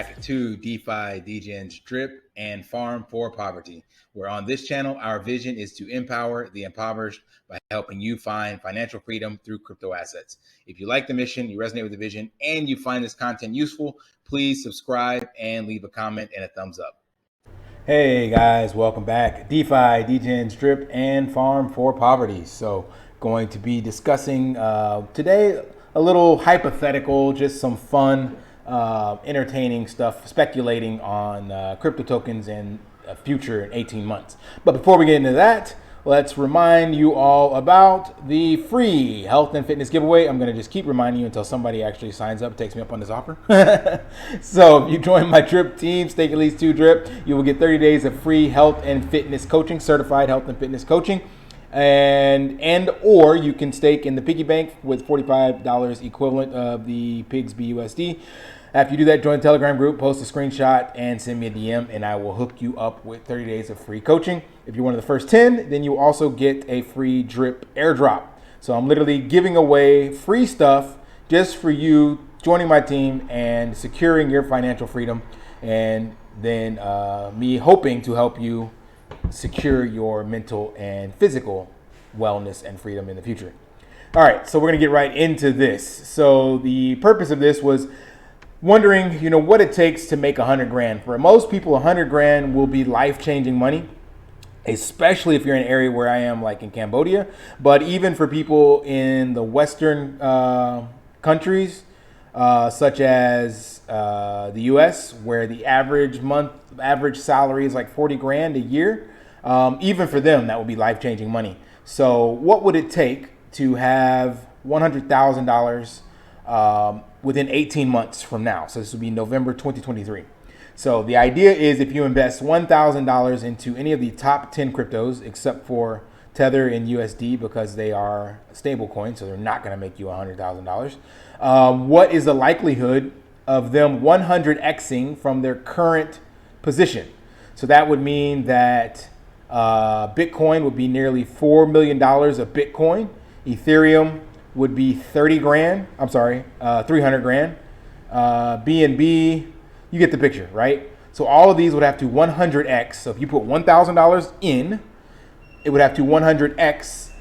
back to DeFi, Degens, Drip, and Farm for Poverty, where on this channel, our vision is to empower the impoverished by helping you find financial freedom through crypto assets. If you like the mission, you resonate with the vision, and you find this content useful, please subscribe and leave a comment and a thumbs up. Hey guys, welcome back. DeFi, Degens, Drip, and Farm for Poverty. So going to be discussing today a little hypothetical, just some fun, entertaining stuff, speculating on crypto tokens and future in 18 months. But before we get into that, let's remind you all about the free health and fitness giveaway. I'm going to just keep reminding you until somebody actually signs up, takes me up on this offer. So if you join my Drip team, stake at least 2 Drip, you will get 30 days of free health and fitness coaching, certified health and fitness coaching. And or you can stake in the Piggy Bank with $45 equivalent of the Pigs BUSD. After you do that, join the Telegram group, post a screenshot, and send me a DM, and I will hook you up with 30 days of free coaching. If you're one of the first 10, then you also get a free Drip airdrop. So I'm literally giving away free stuff just for you joining my team and securing your financial freedom, and then me hoping to help you secure your mental and physical wellness and freedom in the future. All right, so we're gonna get right into this. So the purpose of this was wondering, what it takes to make 100 grand. For most people, 100 grand will be life-changing money, especially if you're in an area where I am, like in Cambodia. But even for people in the Western countries, such as the US, where the average salary is like 40 grand a year, even for them, that would be life-changing money. So what would it take to have $100,000 within 18 months from now? So this would be November 2023. So the idea is if you invest $1,000 into any of the top 10 cryptos, except for Tether and USD, because they are stable coins, so they're not going to make you $100,000. What is the likelihood of them 100xing from their current position? So that would mean that Bitcoin would be nearly $4 million of Bitcoin. Ethereum would be 300 grand. BNB, you get the picture, right? So all of these would have to 100x. So if you put $1,000 in, it would have to 100x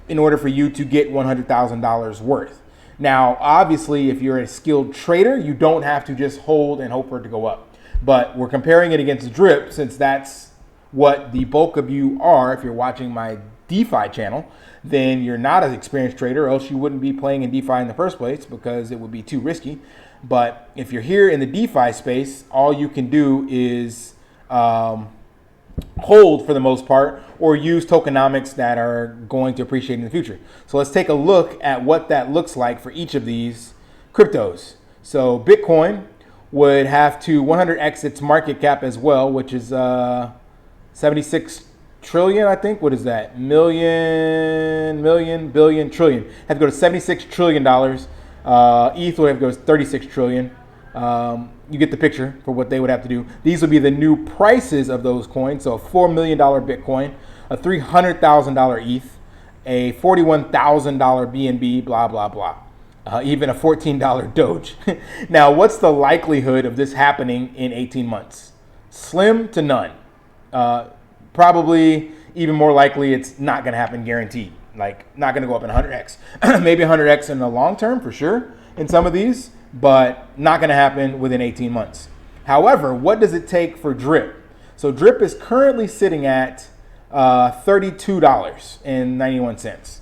in order for you to get $100,000 worth. Now, obviously, if you're a skilled trader, you don't have to just hold and hope for it to go up. But we're comparing it against Drip, since that's what the bulk of you are. If you're watching my DeFi channel, then you're not an experienced trader, or else you wouldn't be playing in DeFi in the first place, because it would be too risky. But if you're here in the DeFi space, all you can do is hold for the most part, or use tokenomics that are going to appreciate in the future. So let's take a look at what that looks like for each of these cryptos. So Bitcoin would have to 100x its market cap as well, which is 76 trillion, I think. What is that? Million, billion, trillion. Have to go to $76 trillion. ETH would have to go to 36 trillion. You get the picture for what they would have to do. These would be the new prices of those coins. So a $4 million Bitcoin, a $300,000 ETH, a $41,000 BNB, blah, blah, blah. Even a $14 Doge. Now, what's the likelihood of this happening in 18 months? Slim to none. Probably even more likely it's not going to happen, guaranteed. Like, not going to go up in 100x. Maybe 100x in the long term, for sure, in some of these, but not going to happen within 18 months. However, what does it take for Drip? So Drip is currently sitting at $32.91.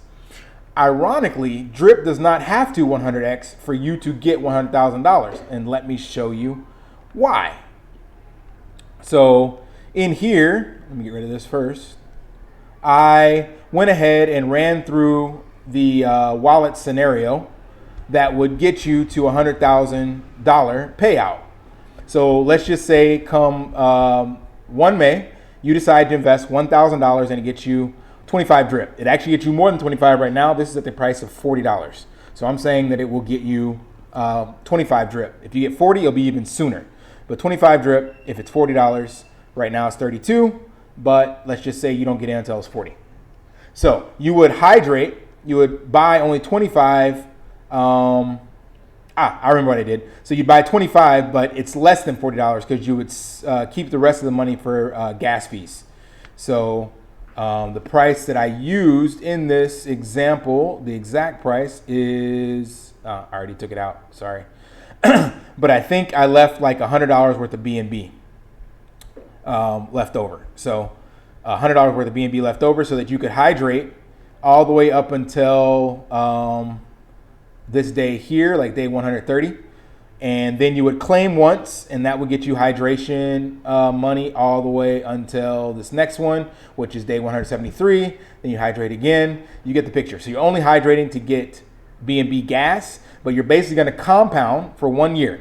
Ironically, Drip does not have to 100x for you to get $100,000, and let me show you why. So in here, let me get rid of this first. I went ahead and ran through the wallet scenario that would get you to $100,000 payout. So let's just say come 1 May, you decide to invest $1,000 and it gets you 25 Drip. It actually gets you more than 25 right now. This is at the price of $40. So I'm saying that it will get you 25 Drip. If you get 40, it'll be even sooner. But 25 Drip, if it's $40, right now it's 32, but let's just say you don't get in until it's 40. So you would hydrate, you would buy only 25 I remember what I did. So you buy 25, but it's less than $40 because you would keep the rest of the money for gas fees. So the price that I used in this example, the exact price is, I already took it out, sorry. But I think I left like $100 worth of BNB left over. So $100 worth of BNB left over so that you could hydrate all the way up until this day here, like day 130. And then you would claim once, and that would get you hydration money all the way until this next one, which is day 173. Then you hydrate again. You get the picture. So you're only hydrating to get BNB gas, but you're basically going to compound for 1 year.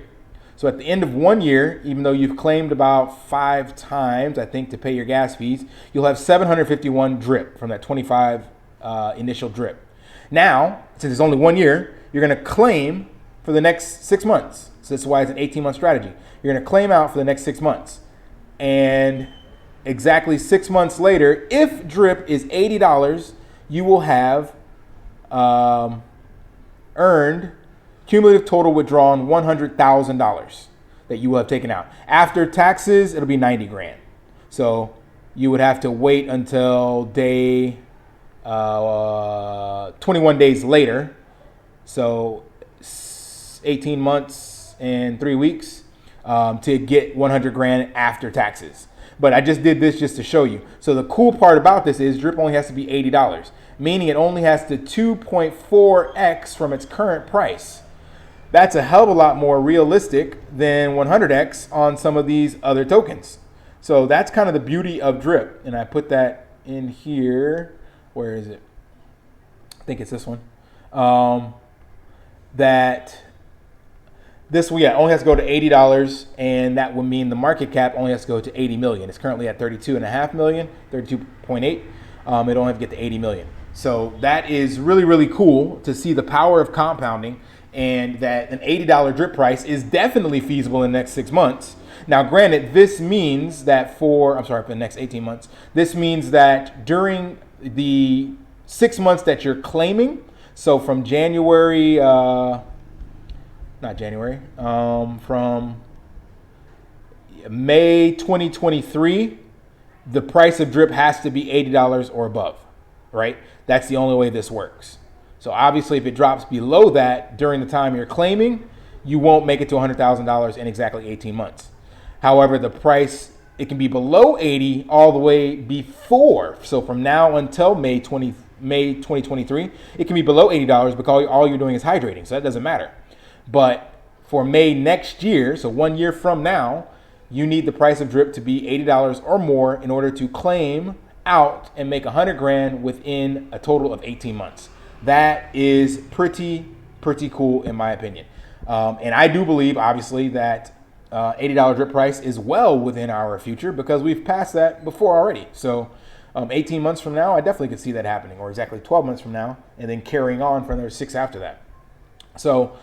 So at the end of 1 year, even though you've claimed about 5 times, I think, to pay your gas fees, you'll have 751 drip from that 25 initial drip. Now, since it's only 1 year, you're going to claim for the next 6 months. So that's why it's an 18-month strategy. You're going to claim out for the next 6 months. And exactly 6 months later, if drip is $80, you will have earned cumulative total withdrawn $100,000 that you will have taken out. After taxes, it'll be 90 grand. So you would have to wait until day 21 days later. So 18 months and 3 weeks to get 100 grand after taxes. But I just did this just to show you. So the cool part about this is drip only has to be $80, meaning it only has to 2.4x from its current price. That's a hell of a lot more realistic than 100x on some of these other tokens. So that's kind of the beauty of drip. And I put that in here. Where is it? I think it's this one. That this one, yeah, only has to go to $80, and that would mean the market cap only has to go to 80 million. It's currently at 32.5 million, 32.8. It only have to get to 80 million. So that is really, really cool to see the power of compounding, and that an $80 drip price is definitely feasible in the next 6 months. Now, granted, this means that for the next 18 months, this means that during the 6 months that you're claiming, so from January, from May 2023, the price of drip has to be $80 or above, right? That's the only way this works. So obviously, if it drops below that during the time you're claiming, you won't make it to $100,000 in exactly 18 months. However, the price, it can be below 80 all the way before. So from now until May 2023, it can be below $80 because all you're doing is hydrating. So that doesn't matter. But for May next year, so 1 year from now, you need the price of drip to be $80 or more in order to claim out and make 100 grand within a total of 18 months. That is pretty cool in my opinion. And I do believe, obviously, that $80 drip price is well within our future because we've passed that before already. So 18 months from now, I definitely could see that happening, or exactly 12 months from now, and then carrying on for another 6 after that. So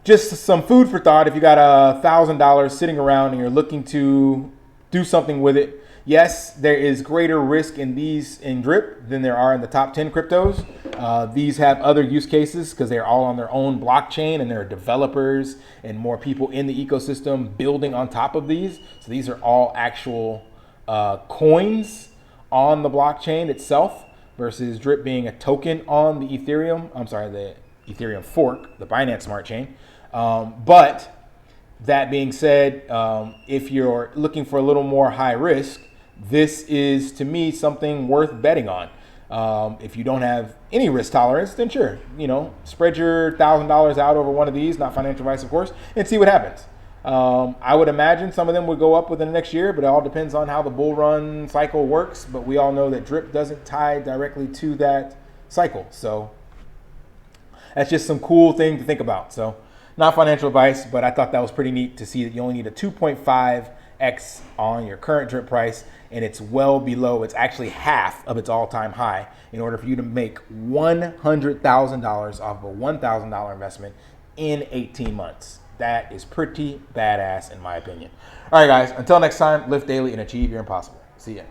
just some food for thought. If you got $1,000 sitting around and you're looking to do something with it, yes, there is greater risk in drip than there are in the top 10 cryptos. These have other use cases because they're all on their own blockchain, and there are developers and more people in the ecosystem building on top of these. So these are all actual coins on the blockchain itself versus drip being a token on the the Ethereum fork, the Binance Smart Chain. But that being said, if you're looking for a little more high risk, this is, to me, something worth betting on. If you don't have any risk tolerance, then sure, spread your $1,000 out over one of these, not financial advice, of course, and see what happens. I would imagine some of them would go up within the next year, but it all depends on how the bull run cycle works. But we all know that drip doesn't tie directly to that cycle. So that's just some cool thing to think about. So not financial advice, but I thought that was pretty neat to see that you only need a 2.5x on your current drip price, and it's well below, it's actually half of its all-time high in order for you to make $100,000 off of a $1,000 investment in 18 months. That is pretty badass in my opinion. All right, guys, until next time, live daily and achieve your impossible. See ya.